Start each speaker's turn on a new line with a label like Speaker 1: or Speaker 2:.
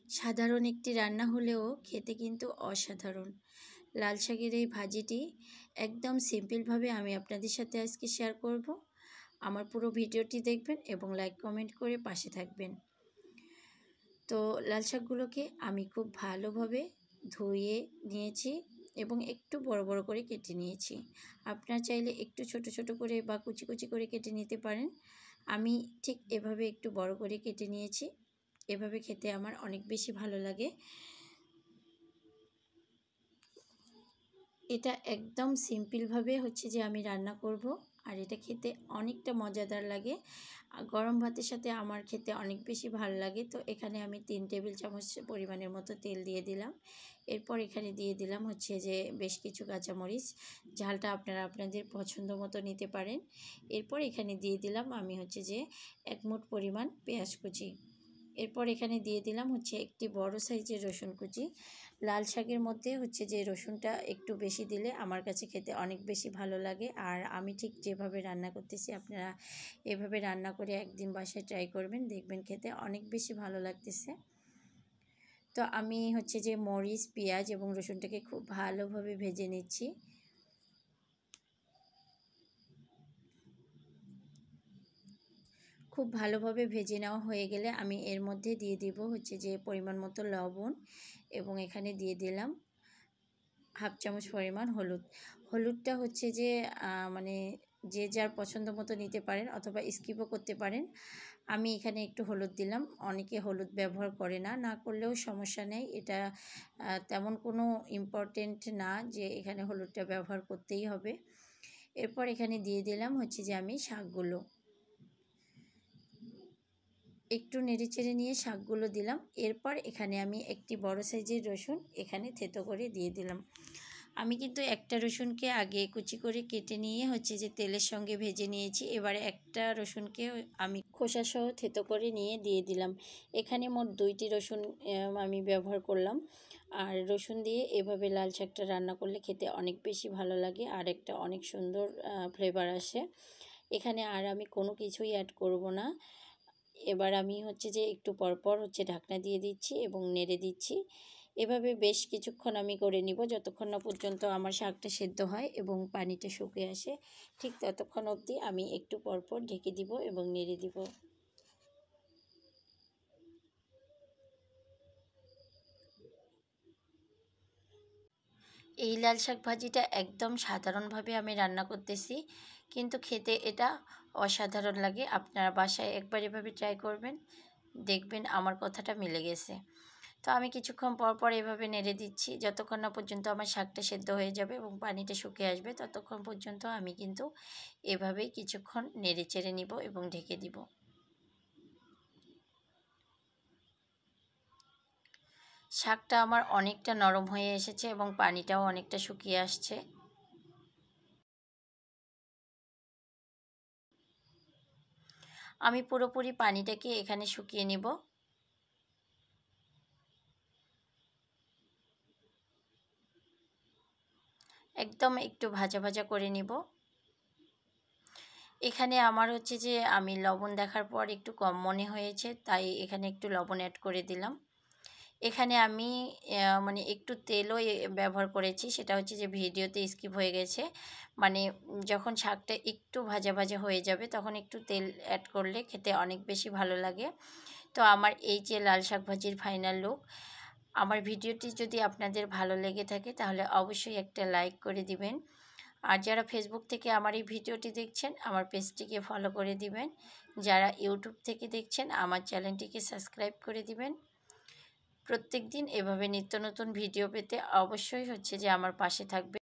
Speaker 1: সাধারণ একটি রান্না হলেও খেতে কিন্তু অসাধারণ। লাল শাকের এই ভাজিটি একদম সিম্পলভাবে আমি আপনাদের সাথে আজকে শেয়ার করব। আমার পুরো ভিডিওটি দেখবেন এবং লাইক কমেন্ট করে পাশে থাকবেন। তো লাল শাকগুলোকে আমি খুব ভালোভাবে ধুয়ে নিয়েছি এবং একটু বড় বড় করে কেটে নিয়েছি। আপনারা চাইলে একটু ছোট ছোট করে বা কুচি কুচি করে কেটে নিতে পারেন। আমি ঠিক এভাবে একটু বড় করে কেটে নিয়েছি। এভাবে খেতে আমার অনেক বেশি ভালো লাগে। এটা একদম সিম্পলভাবে যে আমি রান্না করব, আর এটা খেতে অনেকটা মজাদার লাগে। গরম ভাতের সাথে আমার খেতে অনেক বেশি ভালো লাগে। তো এখানে আমি 3 টেবিল চামচ পরিমাণের মতো তেল দিয়ে দিলাম। এরপর এখানে দিয়ে দিলাম বেশ কিছু কাঁচামরিচ। ঝালটা আপনারা আপনাদের পছন্দ মতো নিতে পারেন। এরপর এখানে দিয়ে দিলাম আমি 1 মুঠ পরিমাণ পেঁয়াজ কুচি। এরপর এখানে দিয়ে দিলাম একটি বড় সাইজের রসুন কুচি। লাল শাকের মধ্যে যে রসুনটা একটু বেশি দিলে আমার কাছে খেতে অনেক বেশি ভালো লাগে। আর আমি ঠিক যেভাবে রান্না করতেছি আপনারা এভাবে রান্না করে একদিন বাসায় ট্রাই করবেন, দেখবেন খেতে অনেক বেশি ভালো লাগতেছে। তো আমি মরিচ, পেঁয়াজ এবং রসুনটাকে খুব ভালোভাবে ভেজে নিচ্ছি। খুব ভালোভাবে ভেজে নেওয়া হয়ে গেলে আমি এর মধ্যে দিয়ে দিব পরিমাণ মতো লবণ এবং এখানে দিয়ে দিলাম 1/2 চামচ পরিমাণ হলুদ। হলুদটা মানে যে যার পছন্দ মতো নিতে পারেন অথবা স্কিপও করতে পারেন। আমি এখানে একটু হলুদ দিলাম। অনেকে হলুদ ব্যবহার করে না, না করলেও সমস্যা নেই। এটা তেমন কোনো ইম্পর্টেন্ট না যে এখানে হলুদটা ব্যবহার করতেই হবে। এরপর এখানে দিয়ে দিলাম আমি শাকগুলো। একটু নেড়েচেড়ে নিয়ে শাকগুলো দিলাম। এরপর এখানে আমি একটি বড় সাইজের রসুন এখানে থেতো করে দিয়ে দিলাম। আমি কিন্তু একটা রসুনকে আগে কুচি করে কেটে নিয়ে তেলের সঙ্গে ভেজে নিয়েছি। এবারে একটা রসুনকে আমি খোসাসহ থেতো করে নিয়ে দিয়ে দিলাম। এখানে মোট 2টি রসুন আমি ব্যবহার করলাম। আর রসুন দিয়ে এভাবে লাল শাকটা রান্না করলে খেতে অনেক বেশি ভালো লাগে, আর একটা অনেক সুন্দর ফ্লেভার আসে। এখানে আর আমি কোনো কিছুই অ্যাড করব না। এবার আমি একটু পরপর ঢাকনা দিয়ে দিচ্ছি এবং নেড়ে দিচ্ছি। এভাবে বেশ কিছুক্ষণ আমি করে নিব, যতক্ষণ না পর্যন্ত আমার শাকটা সেদ্ধ হয় এবং পানিটা শুকিয়ে আসে। ঠিক ততক্ষণ অবধি আমি একটু পরপর ঢেকে দিব এবং নেড়ে দিব। এই লাল শাক ভাজিটা একদম সাধারণভাবে আমি রান্না করতেছি, কিন্তু খেতে এটা অসাধারণ লাগে। আপনারা বাসায় একবার এভাবে ট্রাই করবেন, দেখবেন আমার কথাটা মিলে গেছে। তো আমি কিছুক্ষণ পর পর এভাবে নেড়ে দিচ্ছি, যতক্ষণ না পর্যন্ত আমার শাকটা সেদ্ধ হয়ে যাবে এবং পানিটা শুকিয়ে আসবে, ততক্ষণ পর্যন্ত আমি কিন্তু এভাবেই কিছুক্ষণ নেড়ে চেড়ে নিব এবং ঢেকে দিব। শাকটা আমার অনেকটা নরম হয়ে এসেছে এবং পানিটাও অনেকটা শুকিয়ে আসছে। আমি পুরোপুরি পানিটাকে এখানে শুকিয়ে নিব। একদম একটু ভাজা ভাজা করে নিব। এখানে আমার আমি লবণ দেখার পর একটু কম মনে হয়েছে, তাই এখানে একটু লবণ অ্যাড করে দিলাম। এখানে আমি মানে একটু তেলও ব্যবহার করেছি, সেটা ভিডিওতে স্কিপ হয়ে গেছে। মানে যখন শাকটা একটু ভাজা ভাজা হয়ে যাবে তখন একটু তেল অ্যাড করলে খেতে অনেক বেশি ভালো লাগে। তো আমার এই লাল শাক ভাজির ফাইনাল লুক। আমার ভিডিওটি যদি আপনাদের ভালো লেগে থাকে তাহলে অবশ্যই একটা লাইক করে দিবেন। আর যারা ফেসবুক থেকে আমার এই ভিডিওটি দেখছেন আমার পেজটিকে ফলো করে দিবেন। যারা ইউটিউব থেকে দেখছেন আমার চ্যানেলটিকে সাবস্ক্রাইব করে দিবেন। প্রত্যেক দিন এভাবে নিত্য নতুন ভিডিও পেতে অবশ্যই আমার পাশে থাকবে।